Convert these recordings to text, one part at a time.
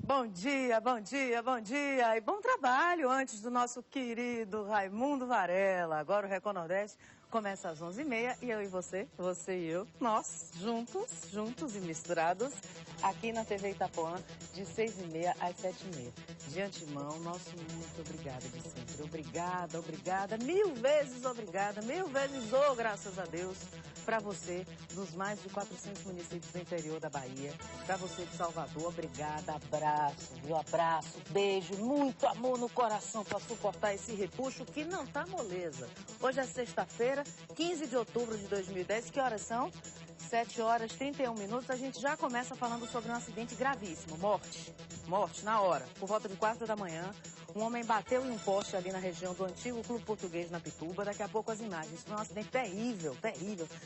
Bom dia, bom dia, bom dia e bom trabalho antes do nosso querido Raimundo Varela. Agora o Record Nordeste começa às 11h30 e eu e você e eu, nós, juntos e misturados, aqui na TV Itapuã, de 6h30 às 7h30. De antemão, nosso muito obrigada de sempre. Obrigada, mil vezes graças a Deus, para você dos mais de 400 municípios do interior da Bahia, para você de Salvador, obrigada, abraço, beijo, muito amor no coração para suportar esse repuxo que não tá moleza. Hoje é sexta-feira, 15 de outubro de 2010, que horas são? 7h31. A gente já começa falando sobre um acidente gravíssimo, morte na hora, por volta de 4h. Um homem bateu em um poste ali na região do antigo Clube Português na Pituba. Daqui a pouco as imagens. Foi um acidente terrível.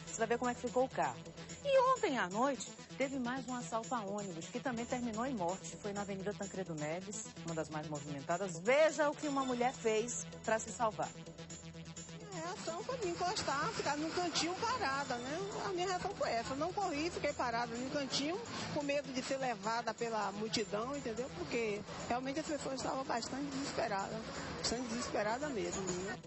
Você vai ver como é que ficou o carro. E ontem à noite teve mais um assalto a ônibus, que também terminou em morte. Foi na Avenida Tancredo Neves, uma das mais movimentadas. Veja o que uma mulher fez para se salvar. A reação foi me encostar, ficar num cantinho parada, né? A minha reação foi essa. Eu não corri, fiquei parada num cantinho, com medo de ser levada pela multidão, entendeu? Porque realmente as pessoas estavam bastante desesperadas mesmo. Né?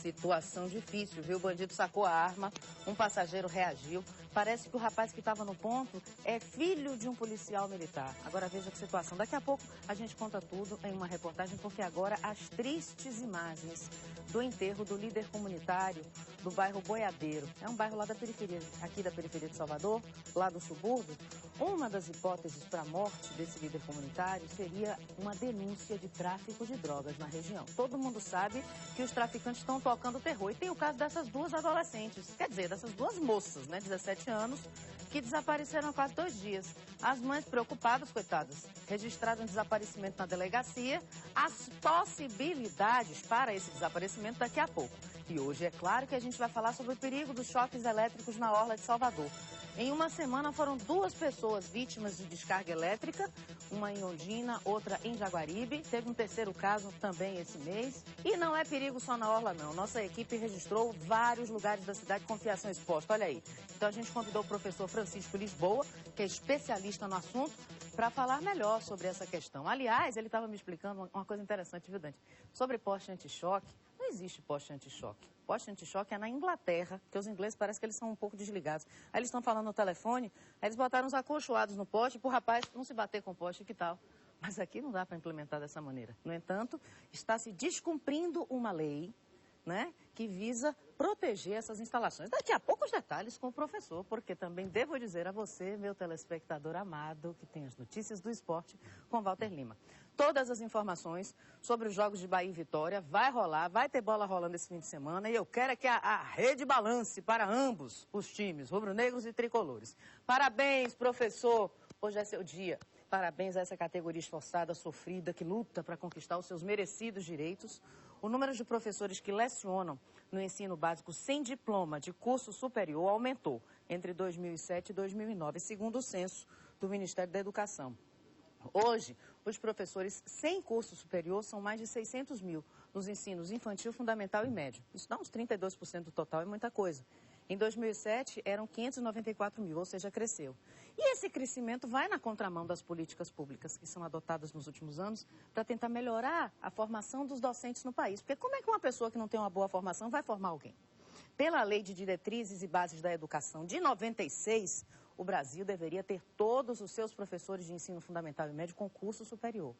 Situação difícil, viu? O bandido sacou a arma, um passageiro reagiu. Parece que o rapaz que estava no ponto é filho de um policial militar. Agora veja que situação. Daqui a pouco a gente conta tudo em uma reportagem, porque agora as tristes imagens do enterro do líder comunitário do bairro Boiadeiro. É um bairro lá da periferia, aqui da periferia de Salvador, lá do subúrbio. Uma das hipóteses para a morte desse líder comunitário seria uma denúncia de tráfico de drogas na região. Todo mundo sabe que os traficantes estão tocando terror. E tem o caso dessas duas adolescentes, quer dizer, dessas duas moças, né, 17 anos, que desapareceram há quase 2 dias. As mães preocupadas, coitadas, registraram desaparecimento na delegacia, as possibilidades para esse desaparecimento daqui a pouco. E hoje é claro que a gente vai falar sobre o perigo dos choques elétricos na orla de Salvador. Em uma semana foram 2 pessoas vítimas de descarga elétrica, uma em Ondina, outra em Jaguaribe. Teve um terceiro caso também esse mês. E não é perigo só na orla, não. Nossa equipe registrou vários lugares da cidade com fiação exposta. Olha aí. Então a gente convidou o professor Francisco Lisboa, que é especialista no assunto, para falar melhor sobre essa questão. Aliás, ele estava me explicando uma coisa interessante, viu, Dante? Sobre poste anti-choque. Não existe poste anti-choque. Poste anti-choque é na Inglaterra, porque os ingleses parece que eles são um pouco desligados. Aí eles estão falando no telefone, aí eles botaram uns acolchoados no poste para o rapaz não se bater com o poste, que tal? Mas aqui não dá para implementar dessa maneira. No entanto, está se descumprindo uma lei, né, que visa proteger essas instalações. Daqui a pouco os detalhes com o professor, porque também devo dizer a você, meu telespectador amado, que tem as notícias do esporte com Walter Lima. Todas as informações sobre os jogos de Bahia e Vitória vai rolar, vai ter bola rolando esse fim de semana e eu quero é que a rede balance para ambos os times, rubro-negros e tricolores. Parabéns, professor, hoje é seu dia. Parabéns a essa categoria esforçada, sofrida, que luta para conquistar os seus merecidos direitos. O número de professores que lecionam no ensino básico sem diploma de curso superior aumentou entre 2007 e 2009, segundo o censo do Ministério da Educação. Hoje, os professores sem curso superior são mais de 600 mil nos ensinos infantil, fundamental e médio. Isso dá uns 32% do total, é muita coisa. Em 2007, eram 594 mil, ou seja, cresceu. E esse crescimento vai na contramão das políticas públicas que são adotadas nos últimos anos para tentar melhorar a formação dos docentes no país. Porque como é que uma pessoa que não tem uma boa formação vai formar alguém? Pela Lei de Diretrizes e Bases da Educação de 96, o Brasil deveria ter todos os seus professores de ensino fundamental e médio com curso superior.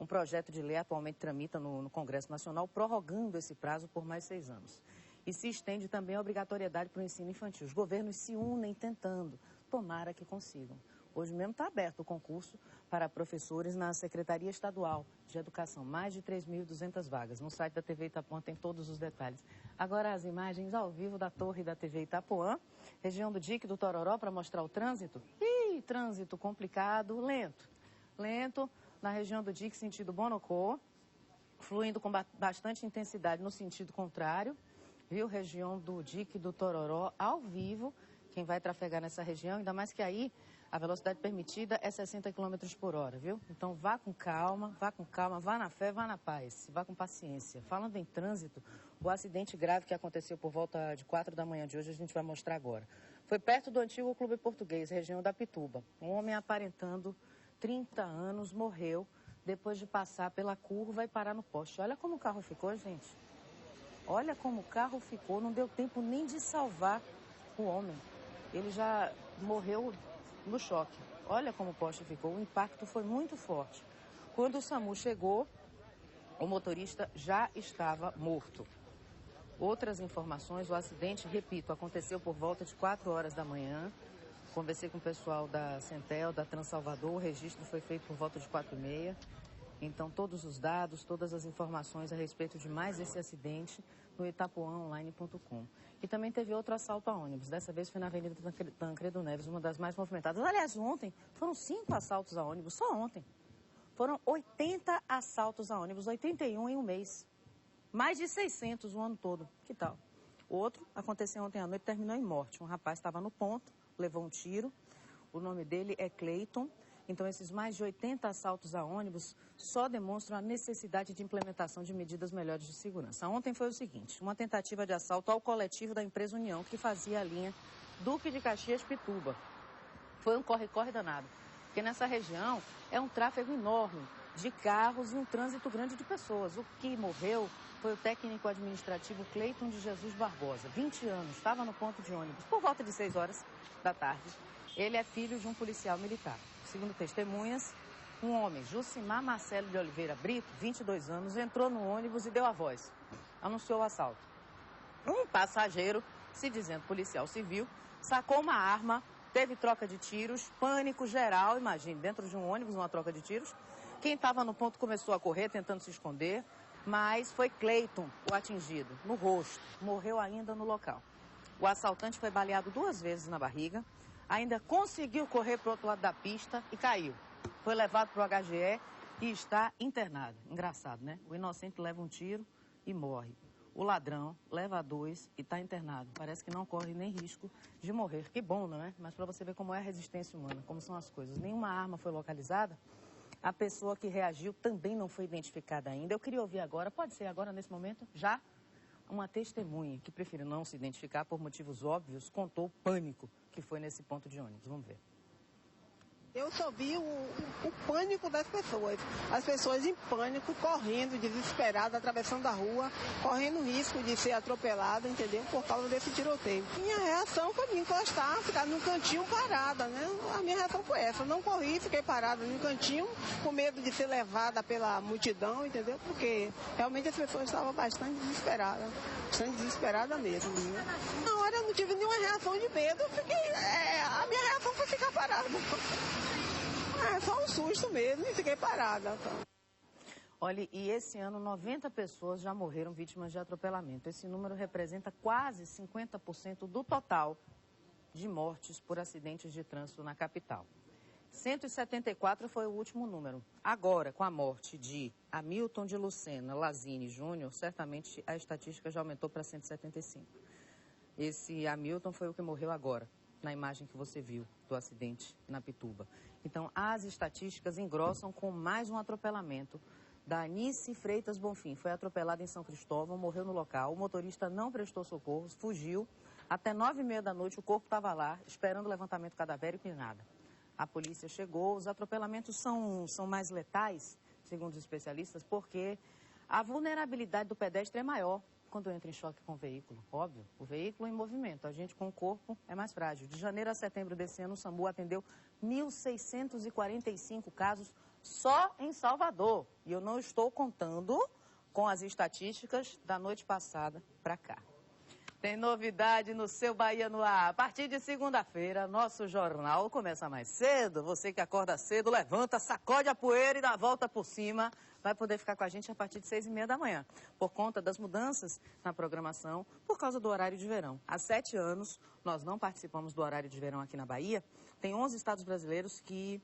Um projeto de lei atualmente tramita no Congresso Nacional, prorrogando esse prazo por mais 6 anos. E se estende também a obrigatoriedade para o ensino infantil. Os governos se unem tentando, tomara que consigam. Hoje mesmo está aberto o concurso para professores na Secretaria Estadual de Educação. Mais de 3.200 vagas. No site da TV Itapuã tem todos os detalhes. Agora as imagens ao vivo da torre da TV Itapuã, região do Dique do Tororó, para mostrar o trânsito. Ih, trânsito complicado, lento, na região do Dique, sentido Bonocô, fluindo com bastante intensidade no sentido contrário. Viu? Região do Dique do Tororó, ao vivo, quem vai trafegar nessa região, ainda mais que aí a velocidade permitida é 60 km por hora, viu? Então vá com calma, vá na fé, vá na paz, vá com paciência. Falando em trânsito, o acidente grave que aconteceu por volta de 4h de hoje, a gente vai mostrar agora. Foi perto do antigo Clube Português, região da Pituba. Um homem aparentando 30 anos, morreu depois de passar pela curva e parar no poste. Olha como o carro ficou, gente. Olha como o carro ficou, não deu tempo nem de salvar o homem. Ele já morreu no choque. Olha como o poste ficou, o impacto foi muito forte. Quando o SAMU chegou, o motorista já estava morto. Outras informações, o acidente, repito, aconteceu por volta de 4 horas da manhã. Conversei com o pessoal da Centel, da Transalvador, o registro foi feito por volta de 4h30. Então, todos os dados, todas as informações a respeito de mais esse acidente no itapuãonline.com. E também teve outro assalto a ônibus. Dessa vez foi na Avenida Tancredo Neves, uma das mais movimentadas. Aliás, ontem foram 5 assaltos a ônibus, só ontem. Foram 80 assaltos a ônibus, 81 em um mês. Mais de 600 o ano todo. Que tal? Outro aconteceu ontem à noite, terminou em morte. Um rapaz estava no ponto, levou um tiro. O nome dele é Cleiton. Então, esses mais de 80 assaltos a ônibus só demonstram a necessidade de implementação de medidas melhores de segurança. Ontem foi o seguinte, uma tentativa de assalto ao coletivo da empresa União, que fazia a linha Duque de Caxias-Pituba. Foi um corre-corre danado, porque nessa região é um tráfego enorme de carros e um trânsito grande de pessoas. O que morreu foi o técnico administrativo Cleiton de Jesus Barbosa, 20 anos, estava no ponto de ônibus por volta de 6 horas da tarde. Ele é filho de um policial militar. Segundo testemunhas, um homem, Jucimar Marcelo de Oliveira Brito, 22 anos, entrou no ônibus e deu a voz. Anunciou o assalto. Um passageiro, se dizendo policial civil, sacou uma arma, teve troca de tiros, pânico geral, imagine, dentro de um ônibus, uma troca de tiros. Quem estava no ponto começou a correr, tentando se esconder, mas foi Cleiton o atingido, no rosto, morreu ainda no local. O assaltante foi baleado 2 vezes na barriga, ainda conseguiu correr para o outro lado da pista e caiu. Foi levado para o HGE e está internado. Engraçado, né? O inocente leva um tiro e morre. O ladrão leva 2 e está internado. Parece que não corre nem risco de morrer. Que bom, não é? Mas para você ver como é a resistência humana, como são as coisas. Nenhuma arma foi localizada. A pessoa que reagiu também não foi identificada ainda. Eu queria ouvir agora, pode ser agora nesse momento, já? Uma testemunha que prefere não se identificar por motivos óbvios, contou o pânico que foi nesse ponto de ônibus. Vamos ver. Eu só vi o pânico das pessoas. As pessoas em pânico, correndo, desesperadas, atravessando a rua, correndo risco de ser atropelada, entendeu? Por causa desse tiroteio. Minha reação foi me encostar, ficar num cantinho parada, né? A minha reação foi essa. Eu não corri, fiquei parada num cantinho, com medo de ser levada pela multidão, entendeu? Porque realmente as pessoas estavam bastante desesperadas mesmo. Né? Na hora eu não tive nenhuma reação de medo, eu fiquei, a minha reação foi ficar parada. É só um susto mesmo e fiquei parada. Olha, e esse ano 90 pessoas já morreram vítimas de atropelamento. Esse número representa quase 50% do total de mortes por acidentes de trânsito na capital. 174 foi o último número. Agora, com a morte de Hamilton de Lucena Lazini Júnior, certamente a estatística já aumentou para 175. Esse Hamilton foi o que morreu agora, na imagem que você viu do acidente na Pituba. Então, as estatísticas engrossam com mais um atropelamento da Anice Freitas Bonfim. Foi atropelada em São Cristóvão, morreu no local. O motorista não prestou socorro, fugiu. Até 9h30 da noite, o corpo estava lá, esperando o levantamento cadavérico e nada. A polícia chegou. Os atropelamentos são mais letais, segundo os especialistas, porque a vulnerabilidade do pedestre é maior quando entra em choque com o veículo. Óbvio, o veículo em movimento, a gente com o corpo é mais frágil. De janeiro a setembro desse ano, o SAMU atendeu 1.645 casos só em Salvador. E eu não estou contando com as estatísticas da noite passada para cá. Tem novidade no seu Bahia no Ar. A partir de segunda-feira, nosso jornal começa mais cedo. Você que acorda cedo, levanta, sacode a poeira e dá a volta por cima. Vai poder ficar com a gente a partir de 6h30 da manhã. Por conta das mudanças na programação, por causa do horário de verão. Há 7 anos, nós não participamos do horário de verão aqui na Bahia. Tem 11 estados brasileiros que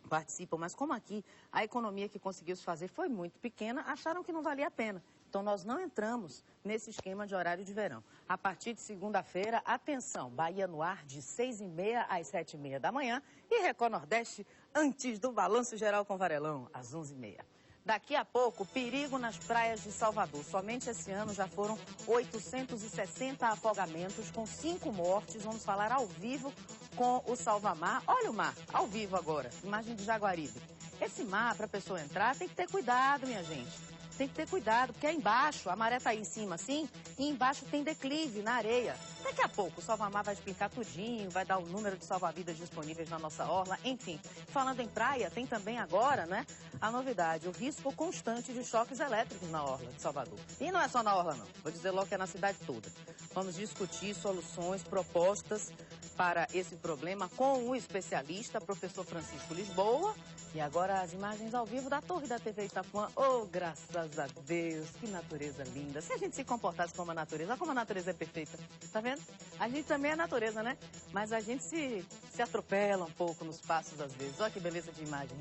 participam, mas como aqui a economia que conseguiu se fazer foi muito pequena, acharam que não valia a pena. Então, nós não entramos nesse esquema de horário de verão. A partir de segunda-feira, atenção, Bahia no Ar de 6h30 às 7h30 da manhã e Record Nordeste antes do Balanço Geral com Varelão, às 11h30. Daqui a pouco, perigo nas praias de Salvador. Somente esse ano já foram 860 afogamentos, com 5 mortes. Vamos falar ao vivo com o Salvamar. Olha o mar, ao vivo agora, imagem de Jaguaribe. Esse mar, para a pessoa entrar, tem que ter cuidado, minha gente. Tem que ter cuidado, porque é embaixo, a maré está aí em cima assim, e embaixo tem declive na areia. Daqui a pouco o Salvamar vai explicar tudinho, vai dar o número de salva-vidas disponíveis na nossa orla, enfim. Falando em praia, tem também agora, né, a novidade, o risco constante de choques elétricos na orla de Salvador. E não é só na orla, não. Vou dizer logo que é na cidade toda. Vamos discutir soluções, propostas para esse problema com o especialista, professor Francisco Lisboa. E agora as imagens ao vivo da torre da TV Itapuã. Oh, graças a Deus, que natureza linda. Se a gente se comportasse como a natureza, olha como a natureza é perfeita. Tá vendo? A gente também é natureza, né? Mas a gente se atropela um pouco nos passos às vezes. Olha que beleza de imagem.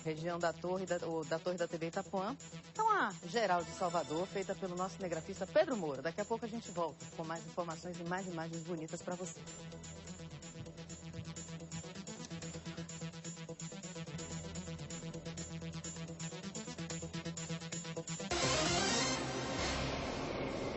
Região da torre da TV Itapuã. Então a geral de Salvador, feita pelo nosso cinegrafista Pedro Moura. Daqui a pouco a gente volta com mais informações e mais imagens bonitas para você.